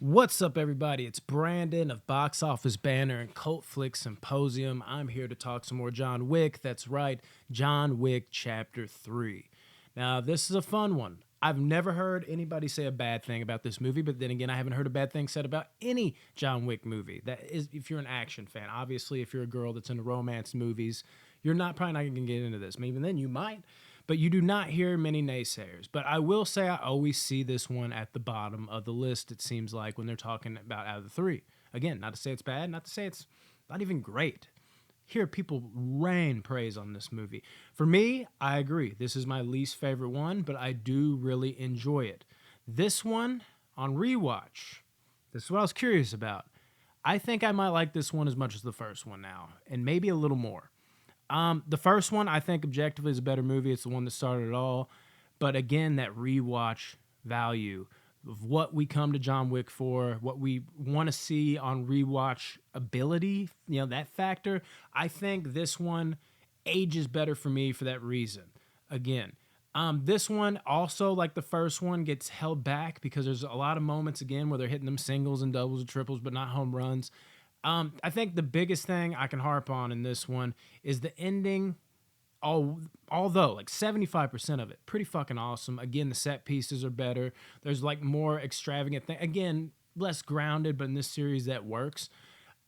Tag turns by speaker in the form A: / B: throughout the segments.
A: What's up, everybody? It's Brandon of Box Office Banner and Cult Flick Symposium. I'm here to talk some more John Wick. That's right, John Wick Chapter 3. Now, this is a fun one. I've never heard anybody say a bad thing about this movie, but then again, I haven't heard a bad thing said about any John Wick movie. That is, if you're an action fan. Obviously, if you're a girl that's into romance movies, you're probably not going to get into this. Maybe then you might, but you do not hear many naysayers. But I will say I always see this one at the bottom of the list, it seems like, when they're talking about out of the three. Again, not to say it's bad, not to say it's not even great. Hear people rain praise on this movie. For me, I agree. This is my least favorite one, but I do really enjoy it. This one, on rewatch, this is what I was curious about. I think I might like this one as much as the first one now, and maybe a little more. The first one, I think objectively is a better movie. It's the one that started it all. But again, that rewatch value of what we come to John Wick for, what we want to see on rewatch ability, that factor. I think this one ages better for me for that reason. Again, this one also, like the first one, gets held back because there's a lot of moments, again, where they're hitting them singles and doubles and triples, but not home runs. I think the biggest thing I can harp on in this one is the ending. Although like 75% of it, pretty fucking awesome. Again, the set pieces are better. There's like more extravagant thing. Again, less grounded, but in this series that works.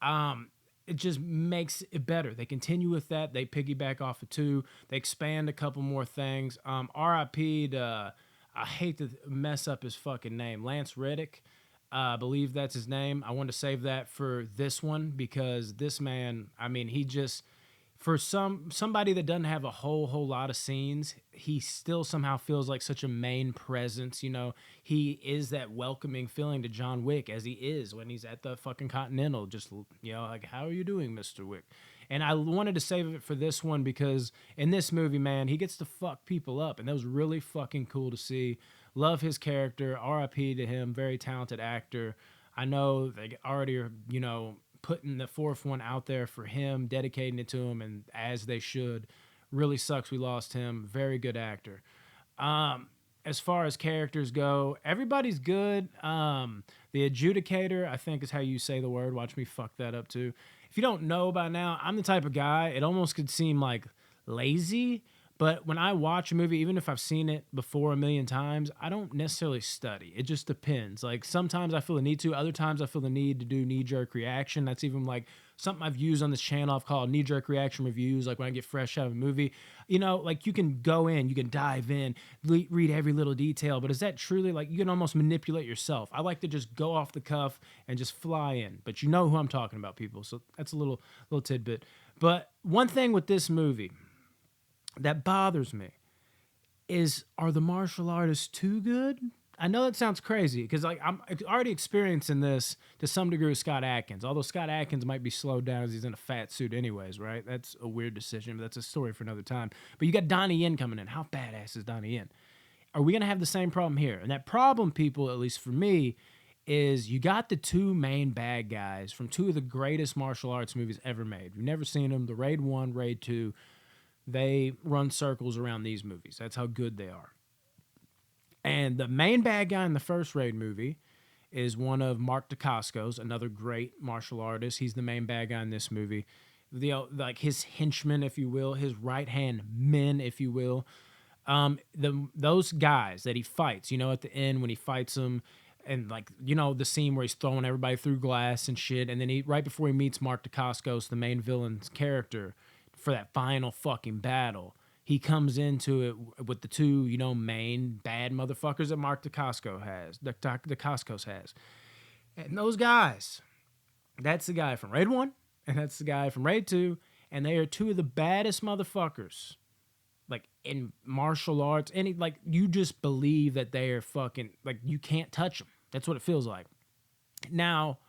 A: It just makes it better. They continue with that. They piggyback off of 2. They expand a couple more things. R.I.P. to, I hate to mess up his fucking name, Lance Reddick. I believe that's his name. I wanted to save that for this one because this man, I mean, he just, for somebody that doesn't have a whole lot of scenes, he still somehow feels like such a main presence. He is that welcoming feeling to John Wick as he is when he's at the fucking Continental. Just, like, how are you doing, Mr. Wick? And I wanted to save it for this one because in this movie, man, he gets to fuck people up. And that was really fucking cool to see. Love his character. RIP to him. Very talented actor. I know they already are, putting the fourth one out there for him, dedicating it to him, and as they should. Really sucks we lost him. Very good actor. As far as characters go, everybody's good. The adjudicator, I think is how you say the word. Watch me fuck that up too. If you don't know by now, I'm the type of guy, it almost could seem like lazy, but when I watch a movie, even if I've seen it before a million times, I don't necessarily study. It just depends. Like sometimes I feel the need to, other times I feel the need to do knee-jerk reaction. That's even like something I've used on this channel. I've called knee-jerk reaction reviews, like when I get fresh out of a movie. Like you can go in, you can dive in, read every little detail, but is that truly, like, you can almost manipulate yourself. I like to just go off the cuff and just fly in, but you know who I'm talking about, people. So that's a little tidbit. But one thing with this movie that bothers me is, are the martial artists too good? I know that sounds crazy because like I'm already experiencing this to some degree with Scott Adkins. Although Scott Adkins might be slowed down as he's in a fat suit anyways, right? That's a weird decision, but that's a story for another time. But you got Donnie Yen coming in. How badass is Donnie Yen? Are we going to have the same problem here? And that problem, people, at least for me, is you got the 2 main bad guys from 2 of the greatest martial arts movies ever made. You've never seen them. The Raid 1, Raid 2. They run circles around these movies. That's how good they are. And the main bad guy in the first Raid movie is one of Mark Dacascos, another great martial artist. He's the main bad guy in this movie. Like his henchmen, if you will, his right-hand men, if you will. Those guys that he fights, at the end when he fights them, and like, the scene where he's throwing everybody through glass and shit, and then right before he meets Mark Dacascos, the main villain's character, for that final fucking battle, he comes into it with the 2, main bad motherfuckers that Mark Dacascos has. And those guys, that's the guy from Raid 1, and that's the guy from Raid 2, and they are 2 of the baddest motherfuckers, like, in martial arts. And like, you just believe that they are fucking, like, you can't touch them. That's what it feels like. Now,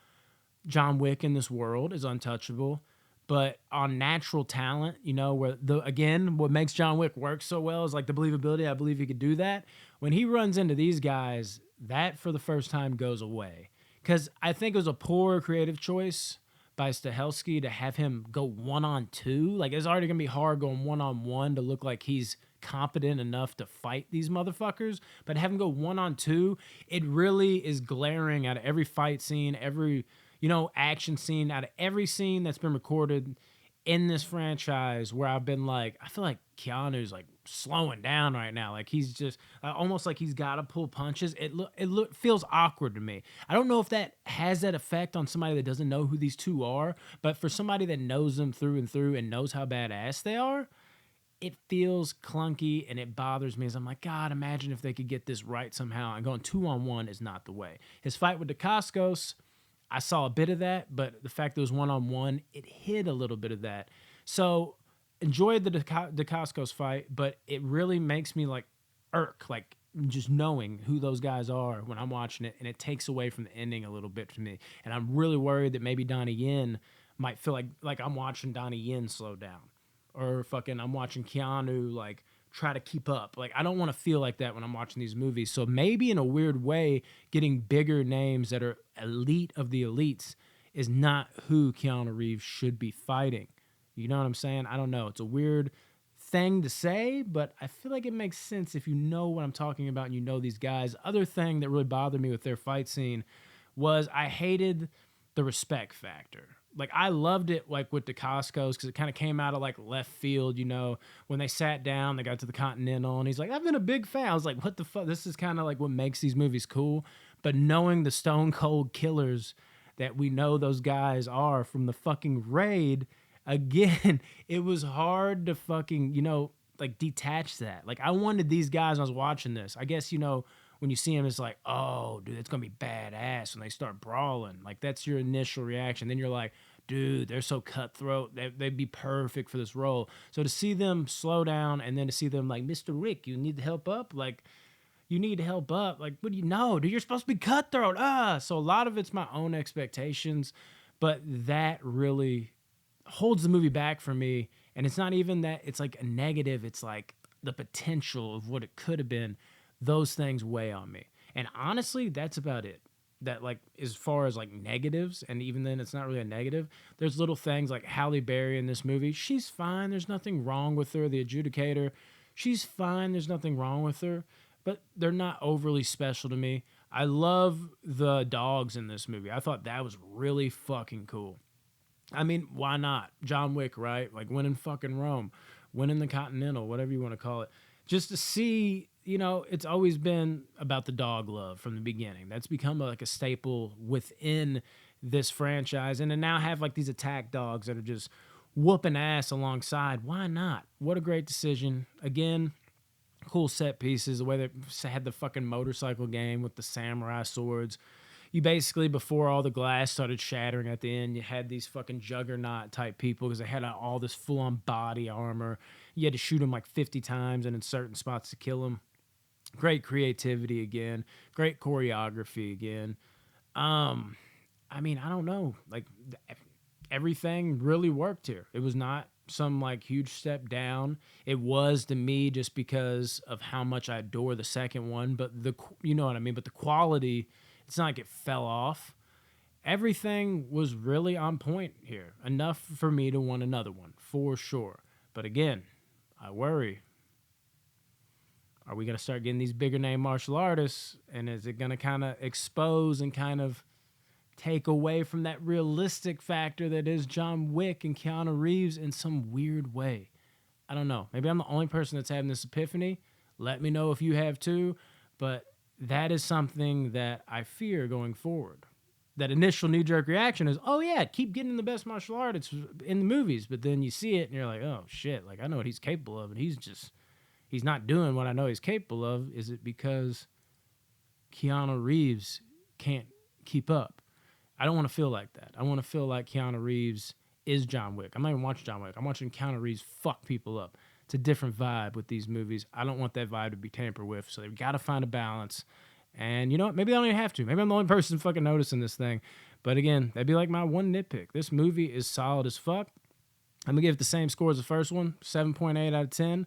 A: John Wick in this world is untouchable. But on natural talent, where what makes John Wick work so well is like the believability. I believe he could do that. When he runs into these guys, that for the first time goes away. Because I think it was a poor creative choice by Stahelski to have him go 1-on-2. Like, it's already going to be hard going 1-on-1 to look like he's competent enough to fight these motherfuckers. But have them go 1-on-2, it really is glaring out of every fight scene, every, action scene, out of every scene that's been recorded in this franchise, where I've been like, I feel like Keanu's like slowing down right now. Like he's just almost like he's got to pull punches. It feels awkward to me. I don't know if that has that effect on somebody that doesn't know who these two are, but for somebody that knows them through and through and knows how badass they are, it feels clunky and it bothers me. As I'm like, God, imagine if they could get this right somehow. And going 2-on-1 is not the way. His fight with Dacascos, I saw a bit of that, but the fact that it was 1-on-1, it hid a little bit of that. So enjoyed the Dacascos fight, but it really makes me like irk, like just knowing who those guys are when I'm watching it, and it takes away from the ending a little bit for me. And I'm really worried that maybe Donnie Yen might feel like I'm watching Donnie Yen slow down, or fucking I'm watching Keanu like try to keep up. Like I don't want to feel like that when I'm watching these movies. So maybe in a weird way, getting bigger names that are elite of the elites is not who Keanu Reeves should be fighting. You know what I'm saying? I don't know. It's a weird thing to say, but I feel like it makes sense if you know what I'm talking about and you know these guys. Other thing that really bothered me with their fight scene was I hated the respect factor. Like I loved it like with Dacascos because it kind of came out of like left field, when they sat down, they got to the Continental and he's like, I've been a big fan. I was like, what the fuck? This is kind of like what makes these movies cool. But knowing the stone cold killers that we know those guys are from the fucking Raid, again, it was hard to fucking, like detach that. Like I wanted these guys when I was watching this. I guess, when you see them, it's like, oh, dude, it's going to be badass when they start brawling. Like, that's your initial reaction. Then you're like, dude, they're so cutthroat. They'd be perfect for this role. So to see them slow down and then to see them like, Mr. Wick, you need to help up? Like, you need to help up. Like, what do you know? Dude, you're supposed to be cutthroat. So a lot of it's my own expectations, but that really holds the movie back for me. And it's not even that it's like a negative. It's like the potential of what it could have been. Those things weigh on me. And honestly, that's about it. That like as far as like negatives, and even then it's not really a negative. There's little things like Halle Berry in this movie. She's fine. There's nothing wrong with her. The adjudicator, she's fine. There's nothing wrong with her. But they're not overly special to me. I love the dogs in this movie. I thought that was really fucking cool. I mean, why not? John Wick, right? Like winning fucking Rome, winning the Continental, whatever you want to call it. Just to see, it's always been about the dog love from the beginning. That's become like a staple within this franchise. And to now have like these attack dogs that are just whooping ass alongside. Why not? What a great decision. Again, cool set pieces. The way they had the fucking motorcycle game with the samurai swords. You basically, before all the glass started shattering at the end, you had these fucking juggernaut type people because they had all this full on body armor. You had to shoot them like 50 times and in certain spots to kill them. Great creativity again. Great choreography again. I mean, I don't know. Like everything really worked here. It was not some like huge step down. It was to me just because of how much I adore the second one. But you know what I mean? But the quality, it's not like it fell off. Everything was really on point here. Enough for me to want another one, for sure. But again, I worry. Are we going to start getting these bigger name martial artists? And is it going to kind of expose and kind of take away from that realistic factor that is John Wick and Keanu Reeves in some weird way? I don't know. Maybe I'm the only person that's having this epiphany. Let me know if you have too. But that is something that I fear going forward. That initial knee-jerk reaction is, oh yeah, keep getting the best martial artists in the movies. But then you see it and you're like, oh shit, like I know what he's capable of, and he's not doing what I know he's capable of. Is it because Keanu Reeves can't keep up? I don't want to feel like that. I want to feel like Keanu Reeves is John Wick. I'm not even watching John Wick. I'm watching Keanu Reeves fuck people up. It's a different vibe with these movies. I don't want that vibe to be tampered with, so they've got to find a balance. And you know what? Maybe I don't even have to. Maybe I'm the only person fucking noticing this thing. But again, that'd be like my one nitpick. This movie is solid as fuck. I'm going to give it the same score as the first one, 7.8 out of 10.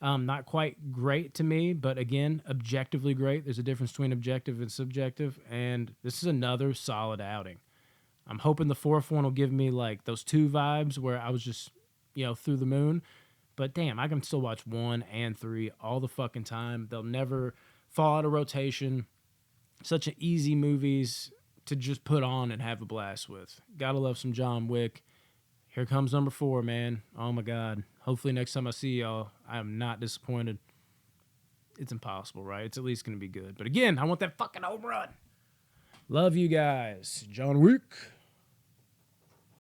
A: Not quite great to me, but again, objectively great. There's a difference between objective and subjective, and this is another solid outing. I'm hoping the fourth one will give me like those two vibes where I was just, through the moon. But damn, I can still watch 1 and 3 all the fucking time. They'll never fall out of rotation. Such an easy movies to just put on and have a blast with. Gotta love some John Wick. Here comes number 4, man. Oh my God. Hopefully next time I see y'all, I am not disappointed. It's impossible, right? It's at least going to be good. But again, I want that fucking home run. Love you guys. John Wick.